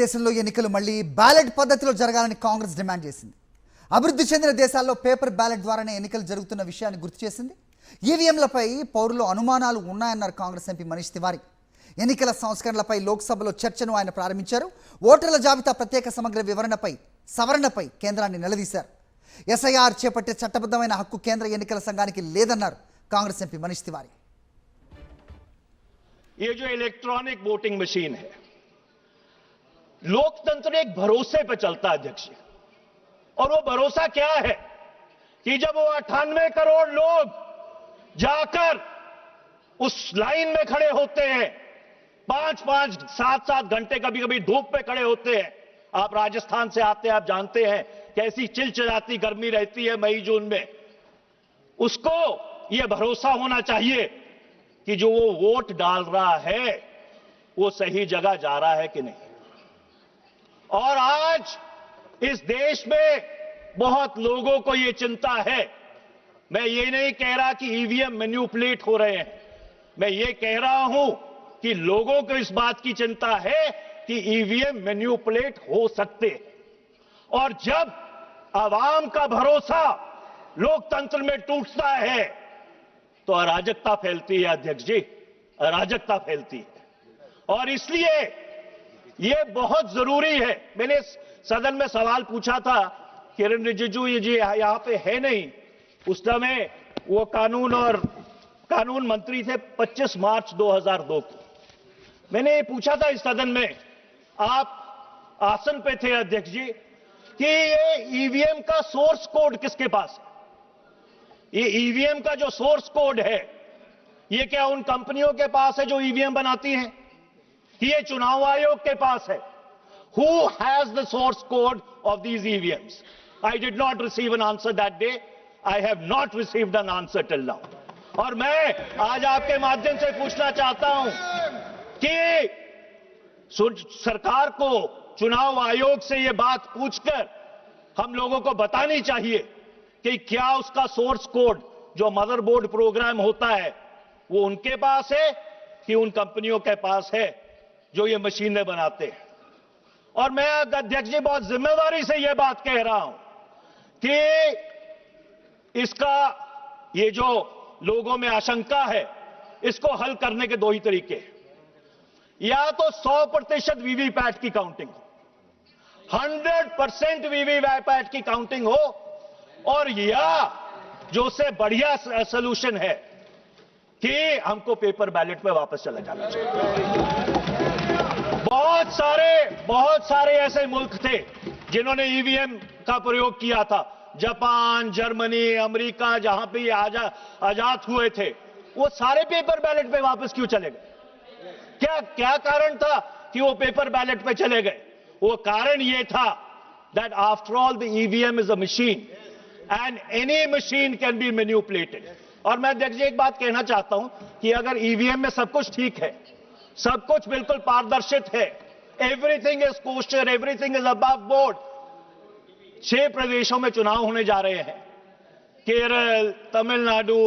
దేశంలో ఎన్నికలు మళ్ళీ బ్యాలెట్ పద్ధతిలో జరగాలని కాంగ్రెస్ డిమాండ్ చేసింది. అభివృద్ధి చెందిన దేశాల్లో పేపర్ బ్యాలెట్ ద్వారానే ఎన్నికలు జరుగుతున్న విషయాన్ని గుర్తు చేసింది. ఈవీఎంలపై పౌరులు అనుమానాలు ఉన్నాయన్నారు కాంగ్రెస్ ఎంపీ మనీష్ తివారీ. ఎన్నికల సంస్కరణలపై లోక్సభలో చర్చను ఆయన ప్రారంభించారు. ఓటర్ల జాబితా ప్రత్యేక సమగ్ర సవరణపై కేంద్రాన్ని నిలదీశారు. ఎస్ఐఆర్ చేపట్టే చట్టబద్ధమైన హక్కు కేంద్ర ఎన్నికల సంఘానికి లేదన్నారు కాంగ్రెస్ ఎంపీ మనీష్ తివారీ. ये जो इलेक्ट्रॉनिक वोटिंग मशीन है, लोकतंत्र एक भरोसे पर चलता है अध्यक्ष जी। और वो भरोसा क्या है कि जब वो 98 करोड़ लोग जाकर उस लाइन में खड़े होते हैं, 5-5, 7-7 घंटे कभी कभी धूप पे खड़े होते हैं। आप राजस्थान से आते हैं, आप जानते हैं कैसी चिलचिलाती गर्मी रहती है मई जून में। उसको ये भरोसा होना चाहिए कि जो वो वोट डाल रहा है वो सही जगह जा रहा है कि नहीं। और आज इस देश में बहुत लोगों को ये चिंता है। मैं ये नहीं कह रहा कि ईवीएम मैन्युपुलेट हो रहे हैं, मैं ये कह रहा हूं कि लोगों को इस बात की चिंता है कि ईवीएम मैन्युपुलेट हो सकते हैं। और जब आवाम का भरोसा लोकतंत्र में टूटता है तो अराजकता फैलती है अध्यक्ष जी, अराजकता फैलती है। और इसलिए यह बहुत जरूरी है। मैंने सदन में सवाल पूछा था, किरण रिजिजू जी यहां पे है नहीं, उस समय वो कानून मंत्री थे 25 मार्च 2002 को। मैंने ये पूछा था इस सदन में, आप आसन पे थे अध्यक्ष जी, कि ये ईवीएम का सोर्स कोड किसके पास है? ये ईवीएम का जो सोर्स कोड है, ये क्या उन कंपनियों के पास है जो ईवीएम बनाती हैं, कि ये चुनाव आयोग के पास है? Who has the source code of these EVMs? I did not receive an answer that day. I have not received an answer till now. और मैं आज आपके माध्यम से पूछना चाहता हूं कि सरकार को चुनाव आयोग से ये बात पूछकर हम लोगों को बतानी चाहिए कि क्या उसका सोर्स कोड जो मदरबोर्ड प्रोग्राम होता है वो उनके पास है कि उन कंपनियों के पास है जो ये मशीनें बनाते हैं। और मैं अध्यक्ष जी बहुत जिम्मेदारी से यह बात कह रहा हूं कि इसका ये जो लोगों में आशंका है, इसको हल करने के दो ही तरीके हैं। या तो 100% वीवीपैट की काउंटिंग हो, 100% वीवीपैट की काउंटिंग हो, और या जो से बढ़िया सलूशन है कि हमको पेपर बैलेट पे वापस चला जाना चाहिए। बहुत सारे ऐसे मुल्क थे जिन्होंने ईवीएम का प्रयोग किया था, जापान, जर्मनी, अमेरिका, जहां पे ये आजाद हुए थे, वो सारे पेपर बैलेट पे वापस क्यों चले गए? क्या कारण था कि वो पेपर बैलेट पे चले गए? वो कारण ये था that after all the EVM is a machine and any machine can be manipulated। और मैं अध्यक्ष जी एक बात कहना चाहता हूं कि अगर ईवीएम में सब कुछ ठीक है, सब कुछ बिल्कुल पारदर्शित है, everything is coaster, everything is above board, 6 प्रदेशों में चुनाव होने जा रहे हैं, केरल, तमिलनाडु,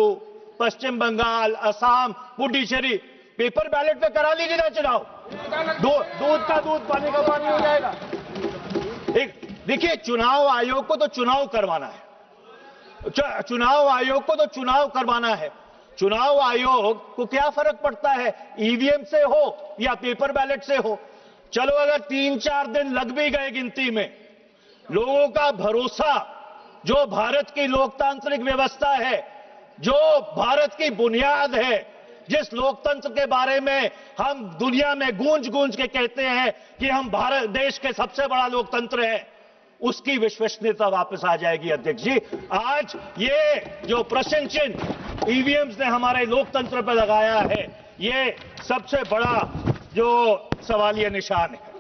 पश्चिम बंगाल, असम, पुडुचेरी, पेपर बैलेट पे करा लीजिए ना चुनाव, दूध का दूध, पानी का पानी हो जाएगा। देखिए, चुनाव आयोग को तो चुनाव करवाना है, चुनाव आयोग को तो चुनाव करवाना है। चुनाव आयोग को क्या फर्क पड़ता है ईवीएम से हो या पेपर बैलेट से हो? चलो अगर 3-4 दिन लग भी गए गिनती में, लोगों का भरोसा जो भारत की लोकतांत्रिक व्यवस्था है, जो भारत की बुनियाद है, जिस लोकतंत्र के बारे में हम दुनिया में गूंज के कहते हैं कि हम भारत देश के सबसे बड़ा लोकतंत्र है, उसकी विश्वसनीयता वापस आ जाएगी अध्यक्ष जी। आज ये जो प्रश्न चिन्ह ईवीएम्स ने हमारे लोकतंत्र पर लगाया है, ये सबसे बड़ा जो सवालिया निशान है।